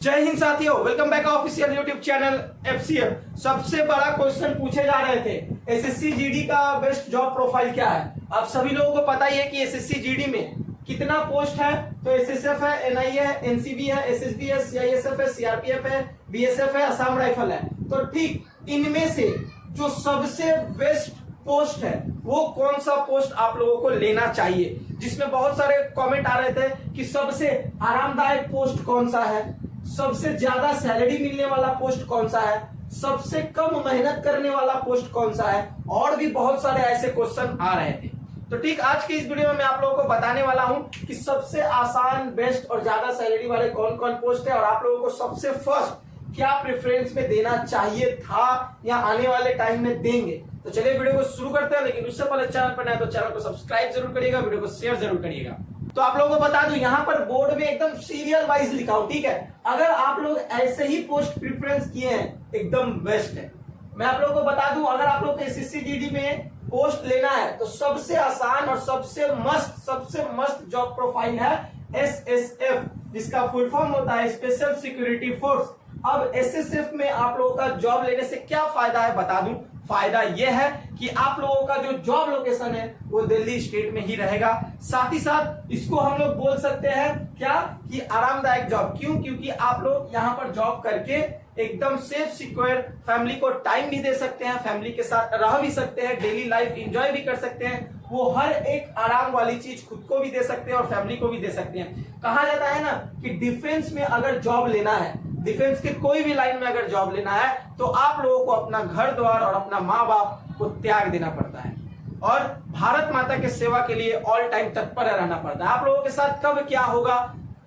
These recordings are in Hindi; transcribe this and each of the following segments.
जय हिंद साथियों, welcome back official YouTube channel FCF. सबसे बड़ा क्वेश्चन पूछे जा रहे थे, एसएससी जीडी का बेस्ट जॉब प्रोफाइल क्या है। आप सभी लोगों को पता ही है कि एसएससी जीडी में कितना पोस्ट है। तो एसएसएफ है, एनआईए है, एनसीबी है, एसएसबी है, सीआईएसएफ है, सीआरपीएफ है, बीएसएफ है, असम राइफल है। तो ठीक इनमें से जो सबसे बेस्ट पोस्ट है वो कौन सा पोस्ट आप लोगों को लेना चाहिए, जिसमें बहुत सारे कमेंट आ रहे थे कि सबसे आरामदायक पोस्ट कौन सा है, सबसे ज्यादा सैलरी मिलने वाला पोस्ट कौन सा है, सबसे कम मेहनत करने वाला पोस्ट कौन सा है, और भी बहुत सारे ऐसे क्वेश्चन आ रहे थे। तो ठीक आज की इस वीडियो में मैं आप लोगों को बताने वाला हूं कि सबसे आसान, बेस्ट और ज्यादा सैलरी वाले कौन कौन पोस्ट है, और आप लोगों को सबसे फर्स्ट क्या प्रेफरेंस में देना चाहिए था या आने वाले टाइम में देंगे। तो चलिए वीडियो को शुरू करते हैं, लेकिन उससे पहले चैनल पर नए तो चैनल को सब्सक्राइब जरूर करिएगा, वीडियो को शेयर जरूर करिएगा। तो आप लोगों को बता दूं, यहाँ पर बोर्ड में एकदम सीरियल वाइज लिखा हूं, ठीक है। अगर आप लोग ऐसे ही पोस्ट प्रेफरेंस किए हैं एकदम बेस्ट है। मैं आप लोगों को बता दूं, अगर आप लोग को एसएससी जीडी में पोस्ट लेना है तो सबसे आसान और सबसे मस्त जॉब प्रोफाइल है एसएसएफ, जिसका फुल फॉर्म होता है स्पेशल सिक्योरिटी फोर्स। अब एसएसएफ में आप लोगों का जॉब लेने से क्या फायदा है बता दूं। फायदा यह है कि आप लोगों का जो जॉब लोकेशन है वो दिल्ली स्टेट में ही रहेगा। साथ ही साथ इसको हम लोग बोल सकते हैं क्या कि आरामदायक जॉब। क्यों? क्योंकि आप लोग यहाँ पर जॉब करके एकदम सेफ सिक्योर फैमिली को टाइम भी दे सकते हैं, फैमिली के साथ रह भी सकते हैं, डेली लाइफ एंजॉय भी कर सकते हैं। वो हर एक आराम वाली चीज खुद को भी दे सकते हैं और फैमिली को भी दे सकते हैं। कहा जाता है ना कि डिफेंस में अगर जॉब लेना है, डिफेंस के कोई भी लाइन में अगर जॉब लेना है तो आप लोगों को अपना घर द्वार और अपना माँ बाप को त्याग देना पड़ता है और भारत माता के सेवा के लिए ऑल टाइम तत्पर रहना पड़ता है। आप लोगों के साथ कब क्या होगा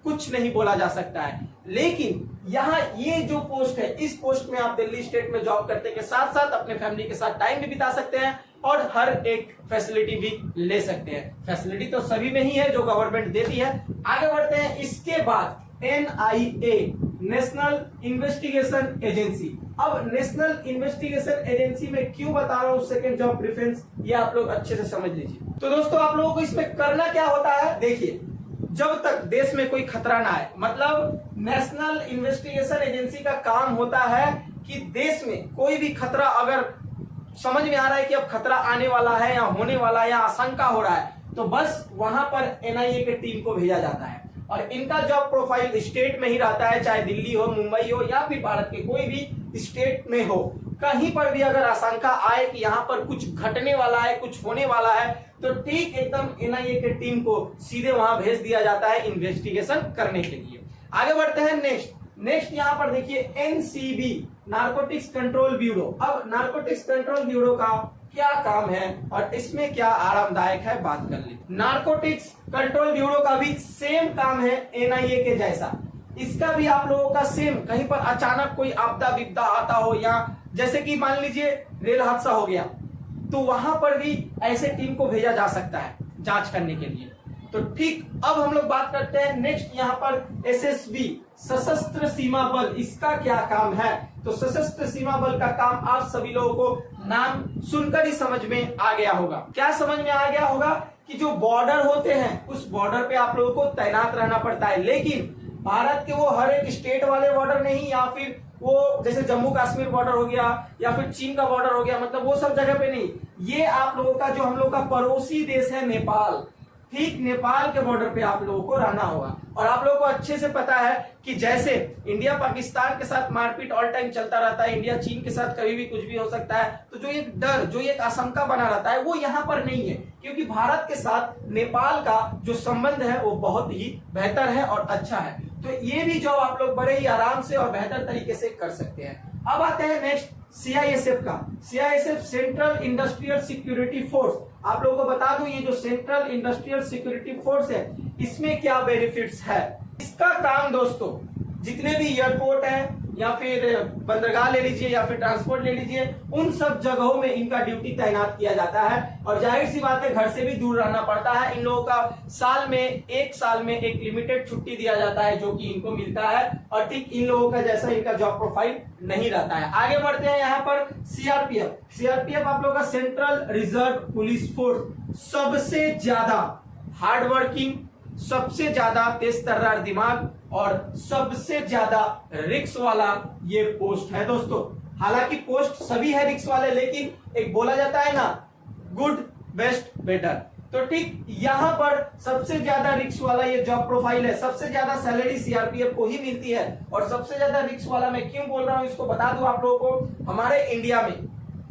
कुछ नहीं बोला जा सकता है। लेकिन यहाँ ये जो पोस्ट है, इस पोस्ट में आप दिल्ली स्टेट में जॉब करते के साथ साथ अपने फैमिली के साथ टाइम भी बिता सकते हैं और हर एक फैसिलिटी भी ले सकते हैं। फैसिलिटी तो सभी में ही है जो गवर्नमेंट देती है। आगे बढ़ते हैं। इसके बाद एनआईए, नेशनल इन्वेस्टिगेशन एजेंसी। अब नेशनल इन्वेस्टिगेशन एजेंसी में क्यों बता रहा हूं सेकंड जॉब प्रेफरेंस, ये आप लोग अच्छे से समझ लीजिए। तो दोस्तों आप लोगों को इसमें करना क्या होता है, देखिए, जब तक देश में कोई खतरा ना आए, मतलब नेशनल इन्वेस्टिगेशन एजेंसी का काम होता है कि देश में कोई भी खतरा अगर समझ में आ रहा है कि अब खतरा आने वाला है या होने वाला है या आशंका हो रहा है, तो बस वहां पर एनआईए की टीम को भेजा जाता है और इनका जॉब प्रोफाइल स्टेट में ही रहता है, चाहे दिल्ली हो, मुंबई हो या फिर भारत के कोई भी स्टेट में हो। कहीं पर भी अगर आशंका आए कि यहाँ पर कुछ घटने वाला है, कुछ होने वाला है, तो ठीक एकदम एनआईए के टीम को सीधे वहां भेज दिया जाता है इन्वेस्टिगेशन करने के लिए। आगे बढ़ते हैं। नेक्स्ट यहाँ पर देखिए एनसीबी, नारकोटिक्स कंट्रोल ब्यूरो। अब नारकोटिक्स कंट्रोल ब्यूरो का क्या काम है और इसमें क्या आरामदायक है बात कर ले। नारकोटिक्स कंट्रोल ब्यूरो का भी सेम काम है एनआईए के जैसा। इसका भी आप लोगों का सेम, कहीं पर अचानक कोई आपदा विपदा आता हो या जैसे कि मान लीजिए रेल हादसा हो गया, तो वहां पर भी ऐसे टीम को भेजा जा सकता है जांच करने के लिए। तो ठीक अब हम लोग बात करते हैं नेक्स्ट यहाँ पर एसएसबी, सशस्त्र सीमा बल। इसका क्या काम है? तो सशस्त्र सीमा बल का काम आप सभी लोगों को नाम सुनकर ही समझ में आ गया होगा। क्या समझ में आ गया होगा कि जो बॉर्डर होते हैं उस बॉर्डर पे आप लोगों को तैनात रहना पड़ता है। लेकिन भारत के वो हर एक स्टेट वाले बॉर्डर नहीं, या फिर वो जैसे जम्मू कश्मीर बॉर्डर हो गया या फिर चीन का बॉर्डर हो गया, मतलब वो सब जगह पे नहीं। ये आप लोगों का जो हम लोग का पड़ोसी देश है नेपाल, ठीक नेपाल के बॉर्डर पे आप लोगों को रहना होगा। और आप लोगों को अच्छे से पता है कि जैसे इंडिया पाकिस्तान के साथ मारपीट ऑल टाइम चलता रहता है, इंडिया चीन के साथ कभी भी कुछ भी हो सकता है, तो जो एक डर, जो एक आशंका बना रहता है वो यहाँ पर नहीं है, क्योंकि भारत के साथ नेपाल का जो संबंध है वो बहुत ही बेहतर है और अच्छा है। तो ये भी जॉब आप लोग बड़े ही आराम से और बेहतर तरीके से कर सकते हैं। अब आते हैं नेक्स्ट सीआईएसएफ का। CISF central industrial security force. आप लोगों को बता दूं, ये जो सेंट्रल इंडस्ट्रियल सिक्योरिटी फोर्स है इसमें क्या बेनिफिट्स है। इसका काम दोस्तों, जितने भी एयरपोर्ट है या फिर बंदरगाह ले लीजिए या फिर ट्रांसपोर्ट ले लीजिए, उन सब जगहों में इनका ड्यूटी तैनात किया जाता है। और जाहिर सी बात है घर से भी दूर रहना पड़ता है। इन लोगों का एक साल में एक लिमिटेड छुट्टी दिया जाता है जो कि इनको मिलता है, और ठीक इन लोगों का जैसा इनका जॉब प्रोफाइल नहीं रहता है। आगे बढ़ते हैं यहाँ पर सीआरपीएफ। सीआरपीएफ आप लोगों का सेंट्रल रिजर्व पुलिस फोर्स। सबसे ज्यादा हार्ड वर्किंग, सबसे ज्यादा तेज तर्रार दिमाग और सबसे ज्यादा रिस्क वाला ये पोस्ट है दोस्तों। हालांकि पोस्ट सभी है रिस्क वाले, लेकिन एक बोला जाता है ना, गुड बेस्ट बेटर, तो ठीक यहां पर सबसे ज्यादा रिस्क वाला ये जॉब प्रोफाइल है। सबसे ज्यादा सैलरी सीआरपीएफ को ही मिलती है। और सबसे ज्यादा रिस्क वाला मैं क्यों बोल रहा हूं इसको बता दूं आप लोगों को। हमारे इंडिया में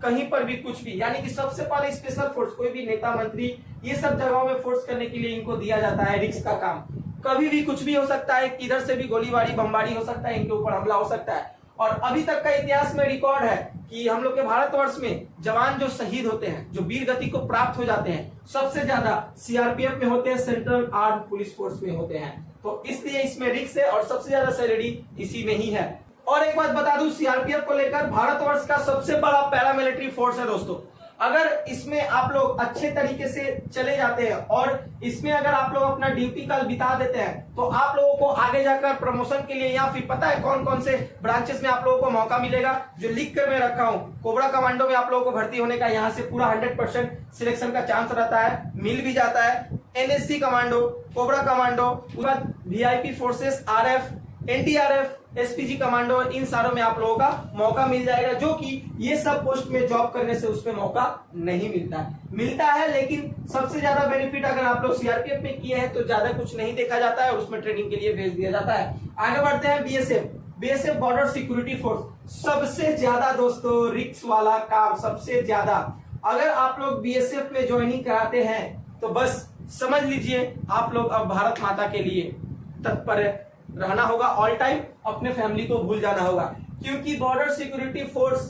कहीं पर भी कुछ भी, यानी कि सबसे पहले स्पेशल फोर्स, कोई भी नेता मंत्री ये सब जगहों में फोर्स करने के लिए इनको दिया जाता है रिस्क का काम। कभी भी कुछ भी हो सकता है, किधर से भी गोलीबारी बमबारी हो सकता है, इनके ऊपर हमला हो सकता है। और अभी तक का इतिहास में रिकॉर्ड है कि हम लोग के भारतवर्ष में जवान जो शहीद होते हैं, जो वीर गति को प्राप्त हो जाते हैं, सबसे ज्यादा सीआरपीएफ में होते हैं, सेंट्रल आर्म पुलिस फोर्स में होते हैं। तो इसलिए इसमें रिस्क है और सबसे ज्यादा सैलरी इसी में ही है। और एक बात बता दूं, सीआरपीएफ को लेकर भारतवर्ष का सबसे बड़ा पैरामिलिट्री फोर्स है दोस्तों। अगर इसमें आप लोग अच्छे तरीके से चले जाते हैं और इसमें अगर आप लोग अपना ड्यूटी काल बिता देते हैं, तो आप लोगों को आगे जाकर प्रमोशन के लिए, या फिर पता है कौन कौन से ब्रांचेस में आप लोगों को मौका मिलेगा, जो लिख कर मैं रखा हूं। कोबरा कमांडो में आप लोगों को भर्ती होने का यहाँ से पूरा 100% सिलेक्शन का चांस रहता है, मिल भी जाता है। एनएससी कमांडो, कोबरा कमांडो, उसके बाद VIP forces, RF, NDRF, SPG commando, इन सारों में आप लोगों का मौका मिल जाएगा, जो कि ये सब पोस्ट में जॉब करने से उसमें मौका नहीं मिलता है। लेकिन सबसे ज्यादा बेनिफिट अगर आप लोग सीआरपीएफ में किए हैं तो ज्यादा कुछ नहीं देखा जाता है और उसमें ट्रेनिंग के लिए भेज दिया जाता है। आगे बढ़ते हैं, बीएसएफ बॉर्डर सिक्योरिटी फोर्स। सबसे ज्यादा दोस्तों रिस्क वाला काम, सबसे ज्यादा। अगर आप लोग बीएसएफ में ज्वाइनिंग कराते हैं तो बस समझ लीजिए आप लोग अब भारत माता के लिए तत्पर रहना होगा, ऑल टाइम अपने फैमिली को भूल जाना होगा। क्योंकि बॉर्डर सिक्योरिटी फोर्स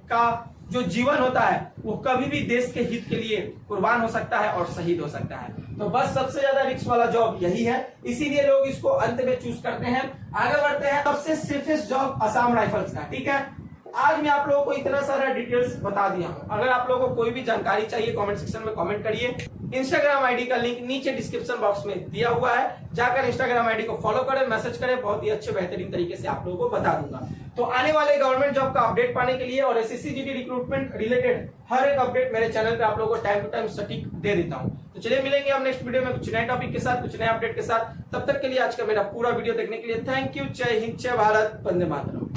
का जो जीवन होता है वो कभी भी देश के हित के लिए कुर्बान हो सकता है और शहीद हो सकता है। तो बस सबसे ज्यादा रिस्क वाला जॉब यही है, इसीलिए लोग इसको अंत में चूज करते हैं। आगे बढ़ते हैं, सबसे सेफेस्ट जॉब असम राइफल्स का। ठीक है, आज मैं आप लोगों को इतना सारा डिटेल्स बता दिया हूं। अगर आप लोगों को कोई भी जानकारी चाहिए कमेंट सेक्शन में कमेंट करिए। इंस्टाग्राम आईडी का लिंक नीचे डिस्क्रिप्शन बॉक्स में दिया हुआ है, जाकर इंस्टाग्राम आईडी को फॉलो करें, मैसेज करें, बहुत ही अच्छे बेहतरीन तरीके से आप लोगों को बता दूंगा। तो आने वाले गवर्नमेंट जॉब का अपडेट पाने के लिए और एसएससी जीडी रिक्रूटमेंट रिलेटेड हर एक अपडेट मेरे चैनल पे आप लोगों को टाइम टू टाइम सटीक दे देता हूं। तो चलिए मिलेंगे हम नेक्स्ट वीडियो में कुछ नए टॉपिक के साथ, कुछ नए अपडेट के साथ। तब तक के लिए आज का मेरा पूरा वीडियो देखने के लिए थैंक यू। जय हिंद, जय भारत, वंदे मातरम।